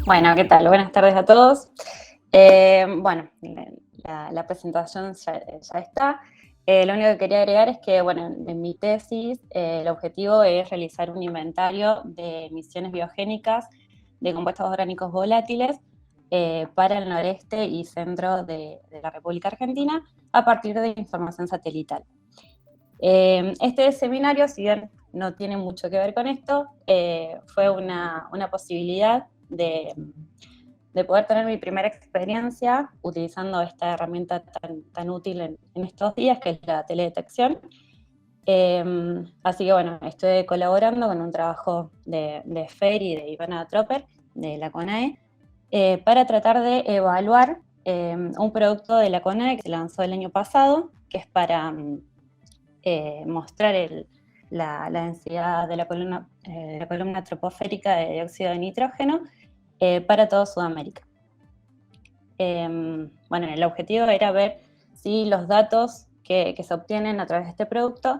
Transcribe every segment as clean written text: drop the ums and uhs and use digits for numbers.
Bueno, ¿qué tal? Buenas tardes a todos. Bueno, la presentación ya está. Lo único que quería agregar es que, bueno, en mi tesis el objetivo es realizar un inventario de emisiones biogénicas de compuestos orgánicos volátiles para el noreste y centro de la República Argentina a partir de información satelital. Este seminario, si bien no tiene mucho que ver con esto, fue una posibilidad de poder tener mi primera experiencia utilizando esta herramienta tan útil en estos días, que es la teledetección. Así que bueno, estoy colaborando con un trabajo de Fer y de Ivana Tropper, de la CONAE, para tratar de evaluar un producto de la CONAE que se lanzó el año pasado, que es para mostrar la densidad de la columna troposférica de dióxido de nitrógeno para toda Sudamérica. Bueno, el objetivo era ver si los datos que se obtienen a través de este producto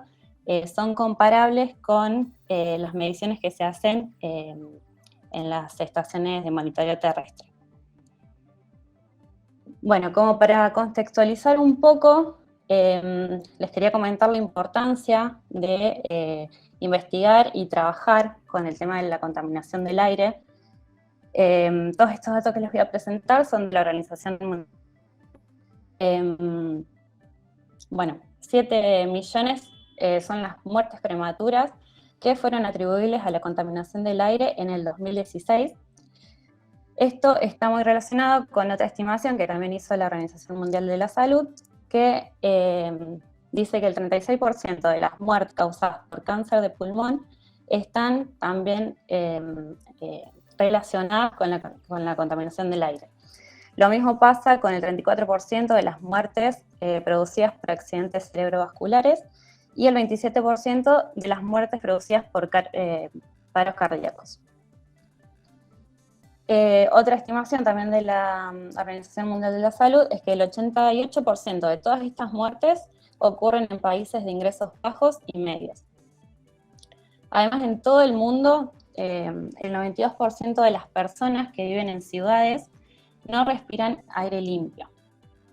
son comparables con las mediciones que se hacen en las estaciones de monitoreo terrestre. Bueno, como para contextualizar un poco, les quería comentar la importancia de investigar y trabajar con el tema de la contaminación del aire. Todos estos datos que les voy a presentar son de la Organización Mundial. Bueno, 7 millones son las muertes prematuras que fueron atribuibles a la contaminación del aire en el 2016. Esto está muy relacionado con otra estimación que también hizo la Organización Mundial de la Salud, que dice que el 36% de las muertes causadas por cáncer de pulmón están también relacionadas con la contaminación del aire. Lo mismo pasa con el 34% de las muertes producidas por accidentes cerebrovasculares y el 27% de las muertes producidas por paros cardíacos. Otra estimación también de la Organización Mundial de la Salud es que el 88% de todas estas muertes ocurren en países de ingresos bajos y medios. Además, en todo el mundo, el 92% de las personas que viven en ciudades no respiran aire limpio.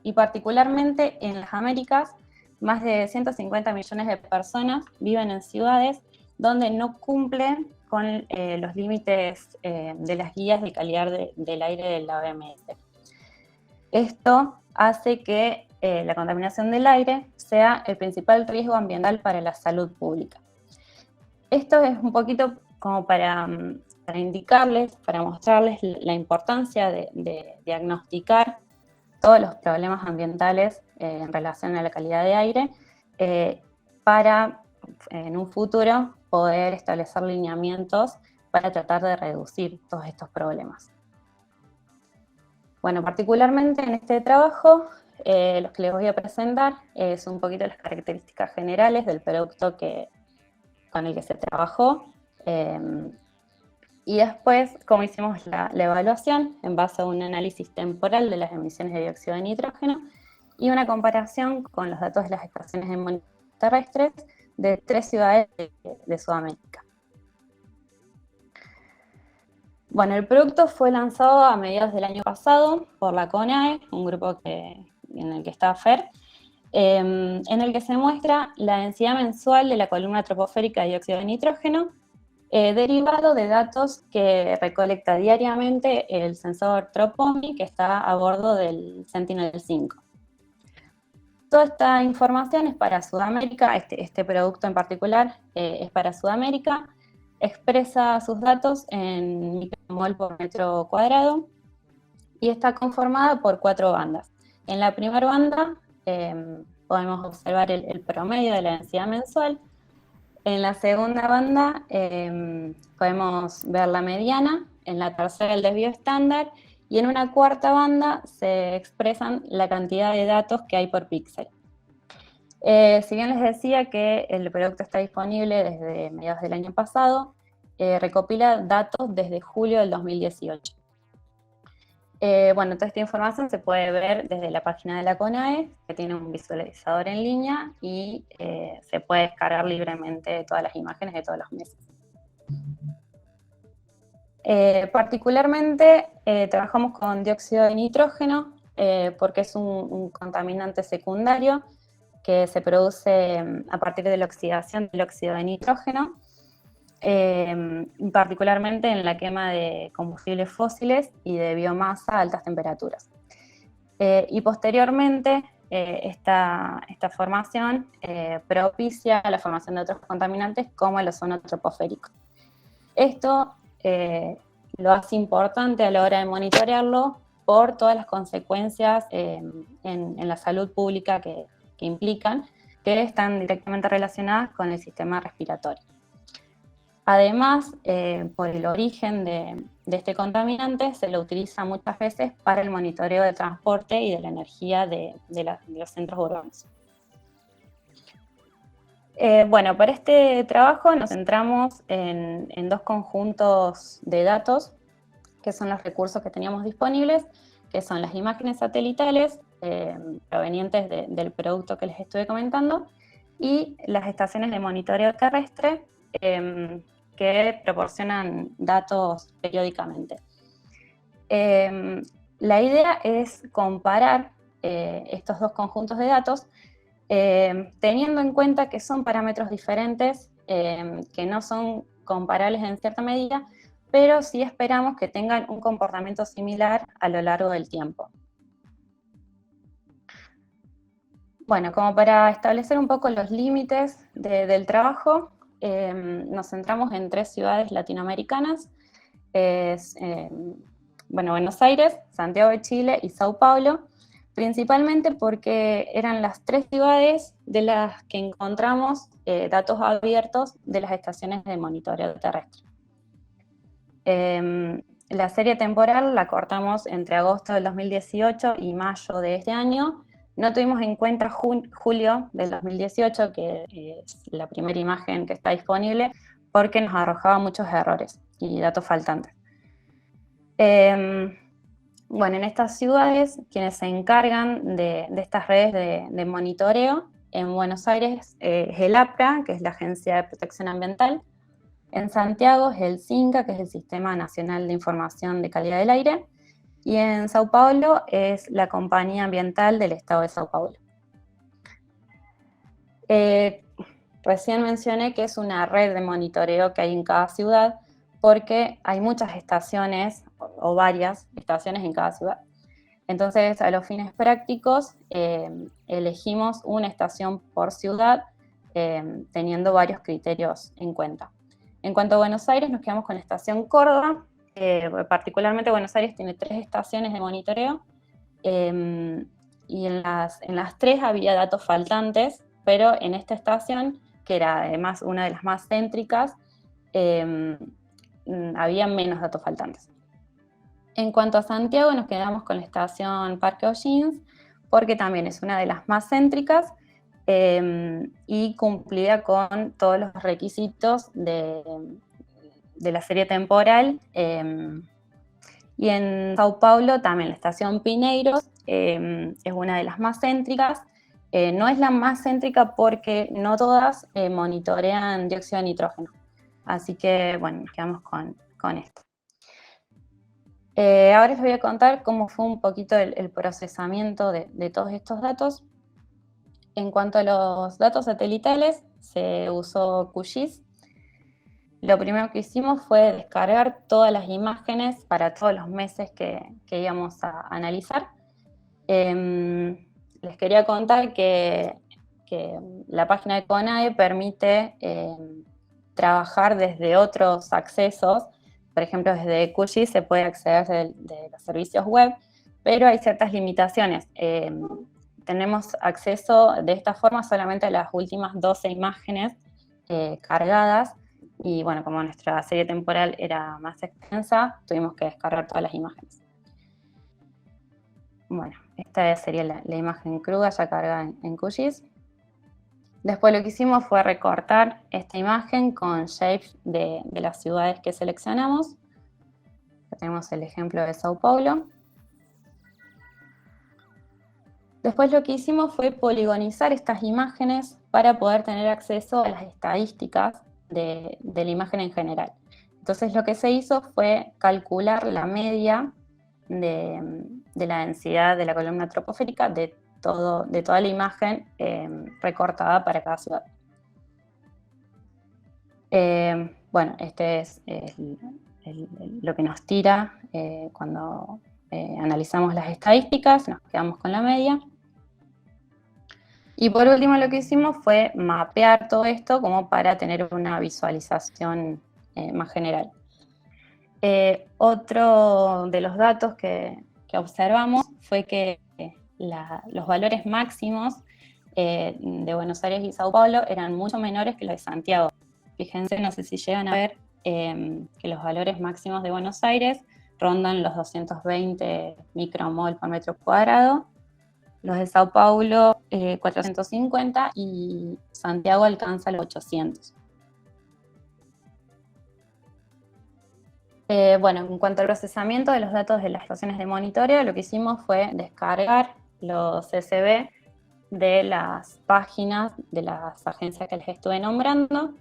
Y particularmente en las Américas, más de 150 millones de personas viven en ciudades donde no cumplen con los límites de las guías de calidad del aire de la OMS. Esto hace que la contaminación del aire sea el principal riesgo ambiental para la salud pública. Esto es un poquito como para indicarles, para mostrarles la importancia de diagnosticar todos los problemas ambientales en relación a la calidad de aire para en un futuro poder establecer lineamientos para tratar de reducir todos estos problemas. Bueno, particularmente en este trabajo, los que les voy a presentar es un poquito las características generales del producto con el que se trabajó, y después cómo hicimos la evaluación en base a un análisis temporal de las emisiones de dióxido de nitrógeno y una comparación con los datos de las estaciones de monitoreo terrestres de 3 ciudades de Sudamérica. Bueno, el producto fue lanzado a mediados del año pasado por la CONAE, un grupo en el que está Fer, en el que se muestra la densidad mensual de la columna troposférica de dióxido de nitrógeno, derivado de datos que recolecta diariamente el sensor TROPOMI que está a bordo del Sentinel-5. Toda esta información es para Sudamérica, este producto en particular es para Sudamérica, expresa sus datos en micromol por metro cuadrado y está conformada por 4 bandas. En la primera banda podemos observar el promedio de la densidad mensual. En la segunda banda podemos ver la mediana, en la tercera el desvío estándar y en una cuarta banda se expresan la cantidad de datos que hay por píxel. Si bien les decía que el producto está disponible desde mediados del año pasado, recopila datos desde julio del 2018. Bueno, toda esta información se puede ver desde la página de la CONAE, que tiene un visualizador en línea y se puede descargar libremente todas las imágenes de todos los meses. Particularmente trabajamos con dióxido de nitrógeno porque es un contaminante secundario que se produce a partir de la oxidación del óxido de nitrógeno, particularmente en la quema de combustibles fósiles y de biomasa a altas temperaturas. Y posteriormente esta formación propicia la formación de otros contaminantes como el ozono troposférico. Esto lo hace importante a la hora de monitorearlo por todas las consecuencias en la salud pública que implican, que están directamente relacionadas con el sistema respiratorio. Además, por el origen de este contaminante, se lo utiliza muchas veces para el monitoreo de transporte y de la energía de los centros urbanos. Bueno, para este trabajo nos centramos en dos conjuntos de datos, que son los recursos que teníamos disponibles, que son las imágenes satelitales provenientes del producto que les estuve comentando, y las estaciones de monitoreo terrestre que proporcionan datos periódicamente. La idea es comparar estos dos conjuntos de datos teniendo en cuenta que son parámetros diferentes, que no son comparables en cierta medida, pero sí esperamos que tengan un comportamiento similar a lo largo del tiempo. Bueno, como para establecer un poco los límites del trabajo, nos centramos en 3 ciudades latinoamericanas, Buenos Aires, Santiago de Chile y Sao Paulo, principalmente porque eran las 3 ciudades de las que encontramos datos abiertos de las estaciones de monitoreo terrestre. La serie temporal la cortamos entre agosto del 2018 y mayo de este año. No tuvimos en cuenta julio del 2018, que es la primera imagen que está disponible, porque nos arrojaba muchos errores y datos faltantes. Bueno, en estas ciudades, quienes se encargan de estas redes de monitoreo, en Buenos Aires es el APRA, que es la Agencia de Protección Ambiental. En Santiago es el SINCA, que es el Sistema Nacional de Información de Calidad del Aire. Y en Sao Paulo es la Compañía Ambiental del Estado de Sao Paulo. Recién mencioné que es una red de monitoreo que hay en cada ciudad, porque hay muchas estaciones, o varias estaciones en cada ciudad. Entonces, a los fines prácticos, elegimos una estación por ciudad, teniendo varios criterios en cuenta. En cuanto a Buenos Aires, nos quedamos con la estación Córdoba. Particularmente Buenos Aires tiene 3 estaciones de monitoreo, y en las 3 había datos faltantes, pero en esta estación, que era además una de las más céntricas, había menos datos faltantes. En cuanto a Santiago, nos quedamos con la estación Parque O'Higgins, porque también es una de las más céntricas y cumplía con todos los requisitos de la serie temporal. Y en Sao Paulo también la estación Pinheiros es una de las más céntricas. No es la más céntrica porque no todas monitorean dióxido de nitrógeno. Así que, bueno, nos quedamos con esto. Ahora les voy a contar cómo fue un poquito el procesamiento de todos estos datos. En cuanto a los datos satelitales, se usó QGIS. Lo primero que hicimos fue descargar todas las imágenes para todos los meses que íbamos a analizar. Les quería contar que la página de CONAE permite trabajar desde otros accesos. Por ejemplo, desde QGIS se puede acceder de los servicios web, pero hay ciertas limitaciones. Tenemos acceso de esta forma solamente a las últimas 12 imágenes cargadas, y bueno, como nuestra serie temporal era más extensa, tuvimos que descargar todas las imágenes. Bueno, esta sería la imagen cruda ya cargada en QGIS. Después lo que hicimos fue recortar esta imagen con shapes de las ciudades que seleccionamos. Acá tenemos el ejemplo de Sao Paulo. Después lo que hicimos fue poligonizar estas imágenes para poder tener acceso a las estadísticas de la imagen en general. Entonces lo que se hizo fue calcular la media de la densidad de la columna troposférica de toda la imagen recortada para cada ciudad. Bueno, este es lo que nos tira cuando analizamos las estadísticas, nos quedamos con la media. Y por último lo que hicimos fue mapear todo esto como para tener una visualización más general. Otro de los datos que observamos fue que los valores máximos de Buenos Aires y Sao Paulo eran mucho menores que los de Santiago. Fíjense, no sé si llegan a ver que los valores máximos de Buenos Aires rondan los 220 micromol por metro cuadrado, los de Sao Paulo 450 y Santiago alcanza los 800. Bueno, en cuanto al procesamiento de los datos de las estaciones de monitoreo, lo que hicimos fue descargar los CSV de las páginas de las agencias que les estuve nombrando.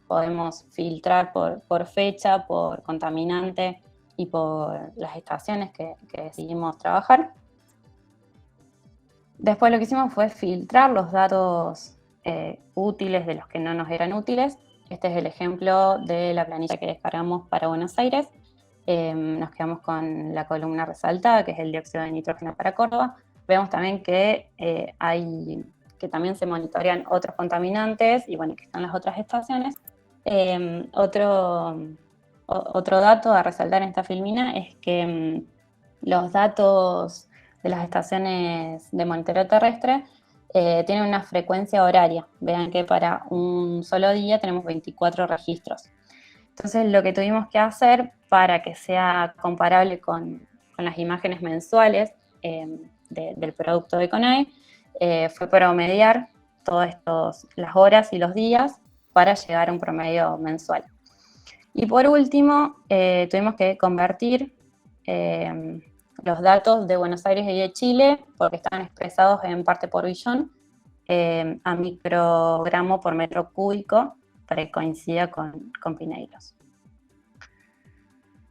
Podemos filtrar por fecha, por contaminante y por las estaciones que decidimos trabajar. Después lo que hicimos fue filtrar los datos útiles de los que no nos eran útiles. Este es el ejemplo de la planilla que descargamos para Buenos Aires. Nos quedamos con la columna resaltada, que es el dióxido de nitrógeno para Córdoba. Vemos también que que también se monitorean otros contaminantes y bueno, que están las otras estaciones. Otro dato a resaltar en esta filmina es que los datos de las estaciones de monitoreo terrestre tienen una frecuencia horaria. Vean que para un solo día tenemos 24 registros. Entonces lo que tuvimos que hacer para que sea comparable con las imágenes mensuales del producto de CONAE fue promediar todas las horas y los días para llegar a un promedio mensual. Y por último, tuvimos que convertir los datos de Buenos Aires y de Chile, porque estaban expresados en parte por billón, a microgramo por metro cúbico, para que coincida con Pineiros.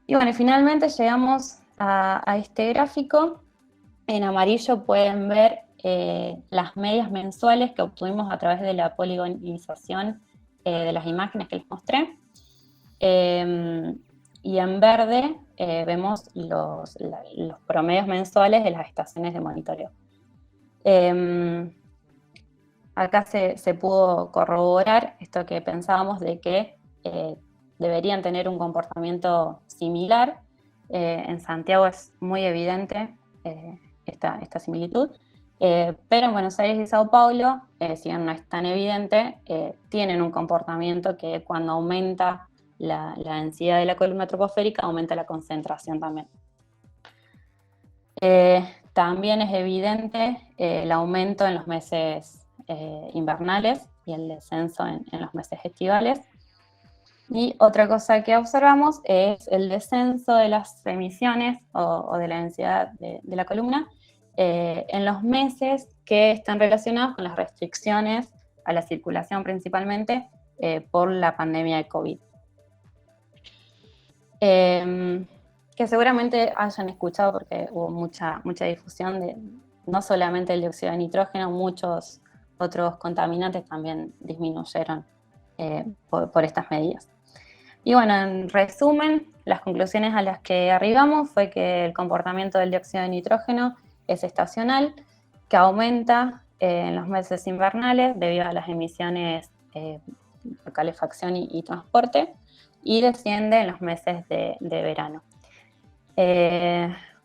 Y bueno, finalmente llegamos a este gráfico. En amarillo pueden ver las medias mensuales que obtuvimos a través de la poligonización de las imágenes que les mostré. Y en verde vemos los promedios mensuales de las estaciones de monitoreo. Acá se pudo corroborar esto que pensábamos de que deberían tener un comportamiento similar. En Santiago es muy evidente esta similitud, pero en Buenos Aires y Sao Paulo, si bien no es tan evidente, tienen un comportamiento que cuando aumenta la densidad de la columna troposférica, aumenta la concentración también. También es evidente el aumento en los meses invernales y el descenso en los meses estivales. Y otra cosa que observamos es el descenso de las emisiones o de la densidad de la columna en los meses que están relacionados con las restricciones a la circulación principalmente por la pandemia de COVID. Que seguramente hayan escuchado porque hubo mucha difusión de no solamente el dióxido de nitrógeno, muchos otros contaminantes también disminuyeron por estas medidas. Y bueno, en resumen, las conclusiones a las que arribamos fue que el comportamiento del dióxido de nitrógeno es estacional, que aumenta en los meses invernales debido a las emisiones por calefacción y transporte, y desciende en los meses de verano.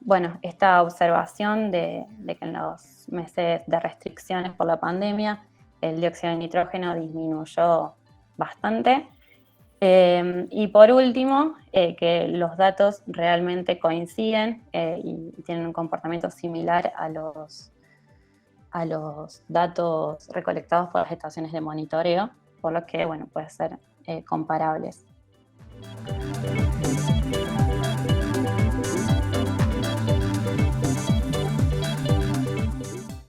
Bueno, esta observación de que en los meses de restricciones por la pandemia el dióxido de nitrógeno disminuyó bastante. Y por último, que los datos realmente coinciden y tienen un comportamiento similar a los datos recolectados por las estaciones de monitoreo, por lo que, bueno, pueden ser comparables.